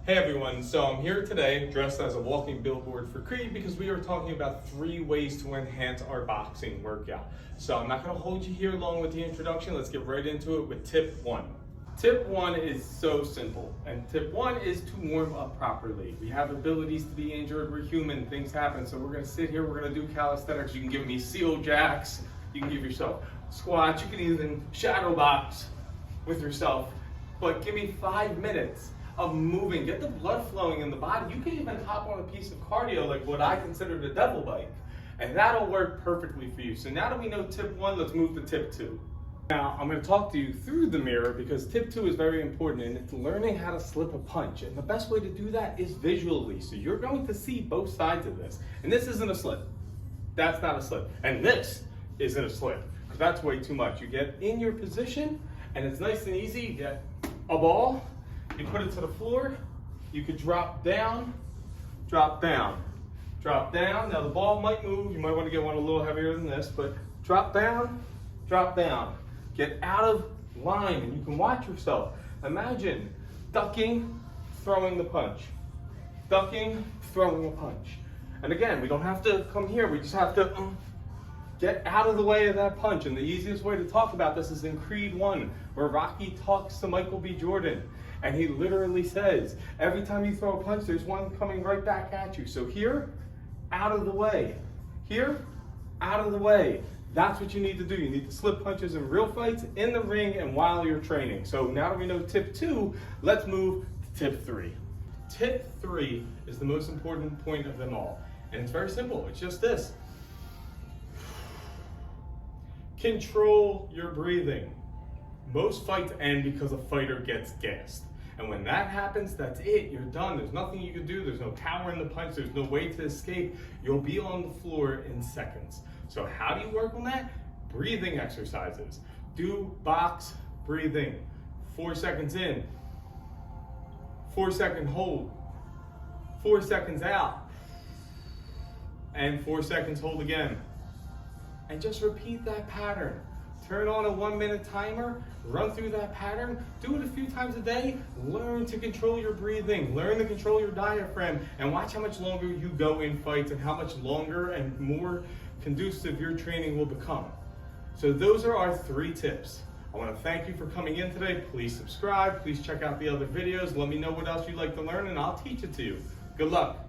Hey everyone, so I'm here today dressed as a walking billboard for Creed because we are talking about 3 ways to enhance our boxing workout. So I'm not going to hold you here long with the introduction. Let's get right into it with tip 1. Tip 1 is so simple, and tip 1 is to warm up properly. We have abilities to be injured, we're human, things happen, so we're going to sit here, we're going to do calisthenics. You can give me seal jacks, you can give yourself squats, you can even shadow box with yourself, but give me 5 minutes of moving, get the blood flowing in the body. You can even hop on a piece of cardio like what I consider the devil bike, and that'll work perfectly for you. So now that we know tip 1, let's move to tip 2. Now I'm going to talk to you through the mirror because tip 2 is very important, and it's learning how to slip a punch. And the best way to do that is visually. So you're going to see both sides of this. And this isn't a slip. That's not a slip. And this isn't a slip, because that's way too much. You get in your position and it's nice and easy. You get a ball, you put it to the floor, you could drop down, drop down, drop down. Now the ball might move, you might want to get one a little heavier than this, but drop down, drop down. Get out of line and you can watch yourself. Imagine ducking, throwing the punch. Ducking, throwing a punch. And again, we don't have to come here, we just have to get out of the way of that punch. And the easiest way to talk about this is in Creed 1, where Rocky talks to Michael B. Jordan. And he literally says, every time you throw a punch, there's one coming right back at you. So here, out of the way. Here, out of the way. That's what you need to do. You need to slip punches in real fights, in the ring, and while you're training. So now that we know tip 2, let's move to tip 3. Tip 3 is the most important point of them all. And it's very simple. It's just this. Control your breathing. Most fights end because a fighter gets gassed. And when that happens, that's it. You're done. There's nothing you can do. There's no power in the punch. There's no way to escape. You'll be on the floor in seconds. So how do you work on that? Breathing exercises. Do box breathing. 4 seconds in. 4 second hold. 4 seconds out. And 4 seconds hold again. And just repeat that pattern. Turn on a 1-minute timer, run through that pattern, do it a few times a day, learn to control your breathing, learn to control your diaphragm, and watch how much longer you go in fights and how much longer and more conducive your training will become. So those are our 3 tips. I want to thank you for coming in today. Please subscribe, please check out the other videos, let me know what else you'd like to learn and I'll teach it to you. Good luck.